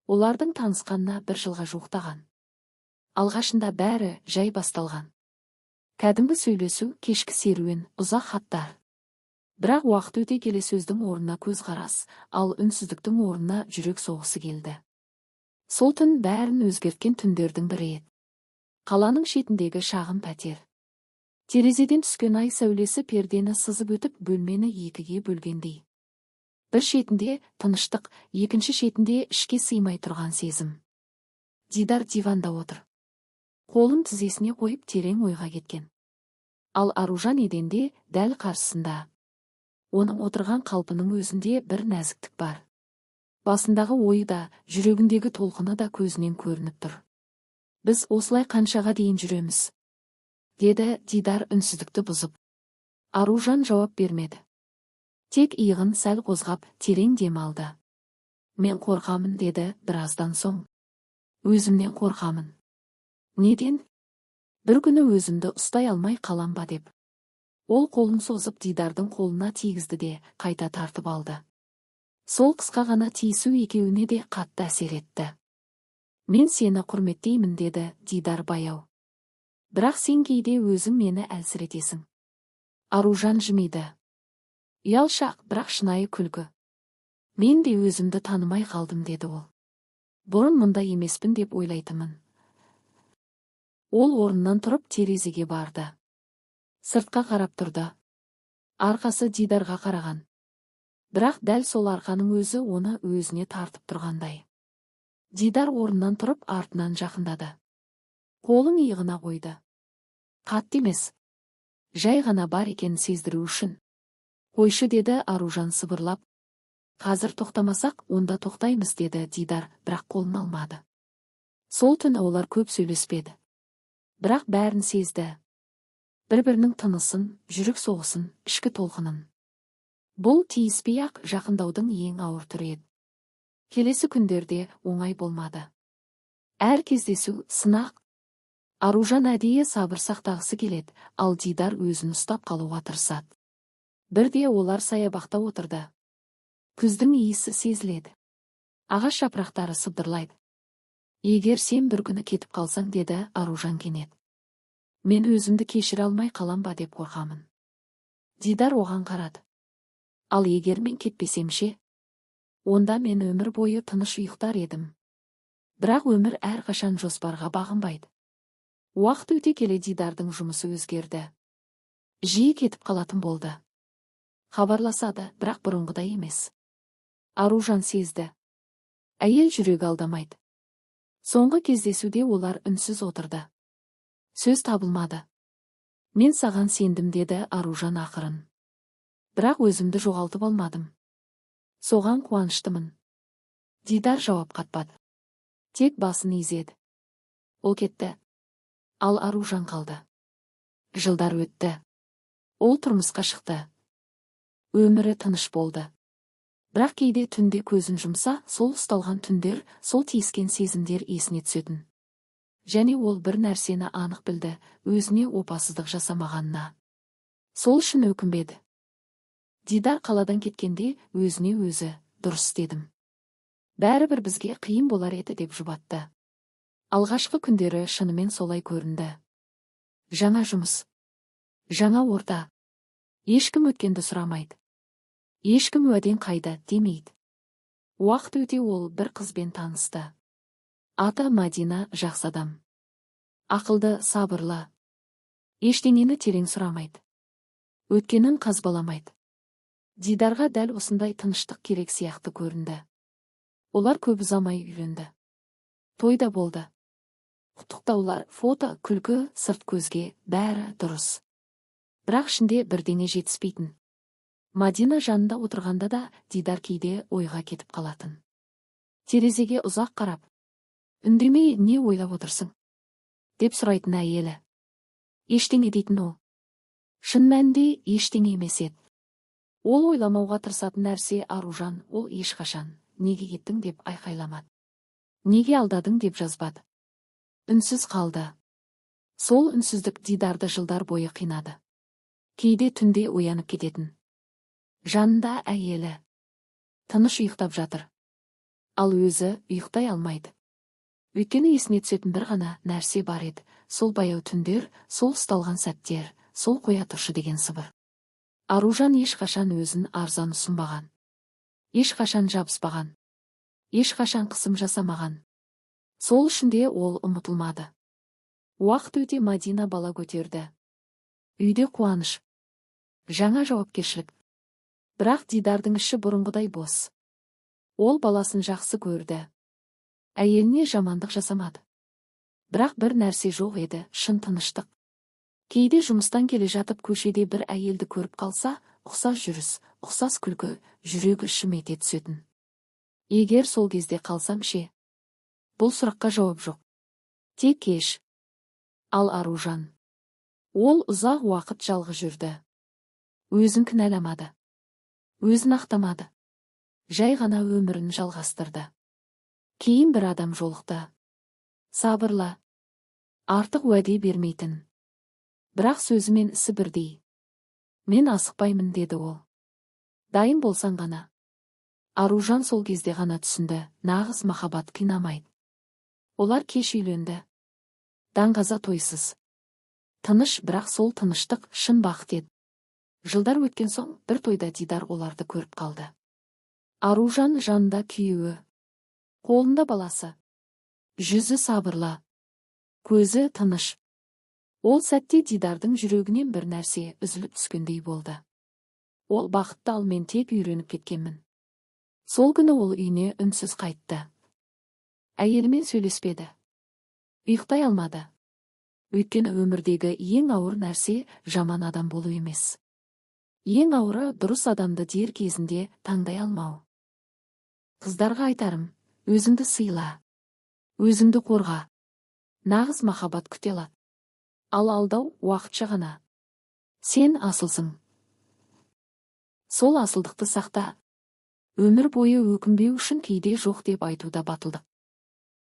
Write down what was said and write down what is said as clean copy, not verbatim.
Олардың танысқанына 1 жылға жуықтаған. Алғашында бәрі жай басталған. Кәдімгі сөйлесу, кешкі серуен, ұзақ хаттар. Бірақ уақыт өте келе сөздің орнына көзқарас, ал үнсіздіктің орнына жүрек соғысы келді. Сол түн бәрін өзгерткен түндердің бірі еді. Қаланың шетіндегі шағын пәтер. Терезеден түскен ай сәулесі пердені сызып өтіп бөлмені екіге бөлгендей. Bir шетінде тыныштық, екінші шетінде ішке сыймай тұрған сезім. Дидар диванда отыр. Қолын тізесіне қойып терең ойға кеткен. Ал Аружан еденде дәл қарсысында. Оның отырған қалпының өзінде бір нәзіктік бар. Басындағы ойы да, жүрегіндегі толқыны да көзінен көрініп тұр. Біз осылай қаншаға дейін жүреміз? Деді Дидар үнсіздікті бұзып. Аружан жауап бермеді. Тек иығын сәл қозғап, терең дем алды. Мен қорқамын, деді біраздан соң. Өзімнен қорқамын. Неден? Bir күні өзімді ұстай алмай қалам ба деп. Ол қолын созып Дидардың қолына тигізді де, қайта тартып алды. Сол қысқа ғана тиісу екеуіне де қатты әсер етті. Мен сені құрметтеймін, деді Дидар баяу. Бірақ сен кейде өзің мені әлсіретесің. Аружан жымиды. Ұялшақ, бірақ шынайы күлкі. Мен де өзімді танымай қалдым, деді ол. Бұрын мұнда емеспін деп ойлайтынмын. Ол орнынан тұрып терезеге барды. Сыртқа қарап тұрды. Арқасы Дидарға қараған. Бірақ дәл сол арқаның өзі оны өзіне тартып тұрғандай. Дидар орнынан тұрып артынан жақындады. Қолын иығына қойды. Қатты емес. Жай ғана бар екенін сездіру үшін. Қойшы, деді Аружан сыбырлап. Қазір тоқтамасақ, онда тоқтаймыз, деді Дидар, бірақ қолын алмады. Сол түні олар көп сөйлеспеді. Бірақ бәрін сезді. Бір-бірінің тынысын, жүрек соғысын, ішкі толқынын. Бұл тиіспей-ақ жақындаудың ең ауыр түрі еді. Келесі күндерде оңай болмады. Әр кездесу сынақ. Аружан әдейі сабыр сақтағысы келеді, ал Дидар өзін ұстап қалуға тырысады. Бірде олар саябақта отырды. Күздің иісі сезіледі. Ағаш жапырақтары сыбдырлайды. Егер сен бір күні кетіп қалсаң, деді Аружан кенет. Мен өзімді кешіре алмай қалам ба деп қорқамын. Дидар оған қарады. Ал егер мен кетпесем ше? Онда мен өмір бойы тыныш ұйықтар едім. Бірақ өмір әрқашан жоспарға бағынбайды. Уақыт өте келе Дидардың жұмысы өзгерді. Жиі кетіп қалатын болды. Хабарласады, бірақ бұрынғыдай емес. Аружан сезді. Әйел жүрегі алдамайды. Соңғы кездесуде олар үнсіз отырды. Сөз табылмады. Мен саған сендім, деді Аружан ақырын. Бірақ өзімді жоғалтып алмадым. Соған қуаныштымын. Дидар жауап қатпады. Тек басын изеді. Ол кетті. Ал Аружан қалды. Жылдар өтті. Ол тұрмысқа шықты. Өмірі тыныш болды. Бірақ кейде түнде көзін жұмса, сол ұсталған түндер, сол тиіскен сезімдер есіне түсетін. Және ол бір нәрсені анық білді, өзіне опасыздық жасамағанына. Сол үшін өкінбеді. Дидар қаладан кеткенде өзіне өзі, дұрыс дедім. Бәрібір бізге қиын болар еді деп жұбатты. Алғашқы күндері шынымен солай көрінді. Жаңа жұмыс. Жаңа орта. Ешкім өткенді сұрамайды. Ешкім уәден қайда демейді. Уақыт өте ол бір қызбен танысты. Аты Мадина, жақсы адам. Ақылды, сабырлы. Ештеңені терең сұрамайды. Өткенін қазбаламайды. Дидарға дәл осындай тыныштық керек сияқты көрінді. Олар көп ұзамай үйленді. Тойда болды. Құттықтаулар, фото, күлкі, сырт көзге, бәрі дұрыс. Бірақ ішінде бірдеңе жетіспейтін. Мадина жанында отырғанда да Дидар кейде ойға кетіп қалатын. Терезеге ұзақ қарап, үндемей не ойлап отырсың? Деп сұрайтын әйелі. Ештеңе дейтін ол. Шын мәнінде ештеңе емес еді. Ол ойламауға тырысатын нәрсе Аружан, ол ешқашан, неге кеттің деп айқайламады. Неге алдадың деп жазбады. Үнсіз қалды. Сол үнсіздік Дидарды жылдар бойы қинады. Кейде түнде оянып кететін. Жанында әйелі. Тыныш ұйықтап жатыр. Ал өзі ұйықтай алмайды. Өйткені есіне түсетін бір ғана нәрсе бар еді, сол баяу түндер, сол ұсталған сәттер, сол қоя тұршы деген сыбыр. Аружан ешқашан өзін арзан ұсынбаған. Ешқашан жабыспаған. Ешқашан қысым жасамаған. Сол үшін де ол ұмытылмады. Уақыт өте Мадина бала көтерді. Үйде қуаныш. Жаңа жауапкершілік. Бірақ Дидардың іші бұрынғыдай бос. Ол баласын жақсы көрді. Әйеліне жамандық жасамады. Бірақ бір нәрсе жоқ еді, шын тыныштық. Кейде жұмыстан келе жатып көшеде бір әйелді көріп қалса, ұқсас жүріс, ұқсас күлкі, жүрегі шым ете түсетін. Егер сол кезде қалсам ше? Бұл сұраққа жауап жоқ. Тек кеш. Ал Аружан. Ол ұзақ уақыт жалғыз жүрді. Өзін кінәламады. Өзін ақтамады. Жай ғана өмірін жалғастырды. Кейін бір адам жолықты. Сабырлы. Артық уәде бермейтін. Бірақ сөзі мен ісі бірдей. Мен асықпаймын деді ол. Дайын болсаң ғана. Аружан сол кезде ғана түсінді, нағыз махаббат қинамайды. Олар кеш үйленді. Даңғаза тойсыз. Тыныш, бірақ сол тыныштық шын бақыт еді. Жылдар өткен соң бір тойда Дидар оларды көріп қалды. Аружан жанында күйеуі. Қолында баласы. Жүзі сабырлы. Көзі тыныш. Ол сәтте Дидардың жүрегінен бір нәрсе үзіліп түскендей болды. Ол бақытты, ал мен тек үйреніп кеткенмін. Сол күні ол үйіне үнсіз қайтты. Әйелімен сөйлеспеді. Ұйықтай алмады. Өйткені өмірдегі ең ауыр нәрсе жаман адам болу емес. Ең ауыры дұрыс адамды дер кезінде таңдай алмау. Қыздарға айтарым, өзіңді сыйла. Өзіңді қорға. Нағыз махаббат күте алады. Ал алдау уақытша ғана. Сен асылсың. Сол асылдықты сақта. Өмір бойы өкінбеу үшін кейде жоқ деп айтуда батылдық.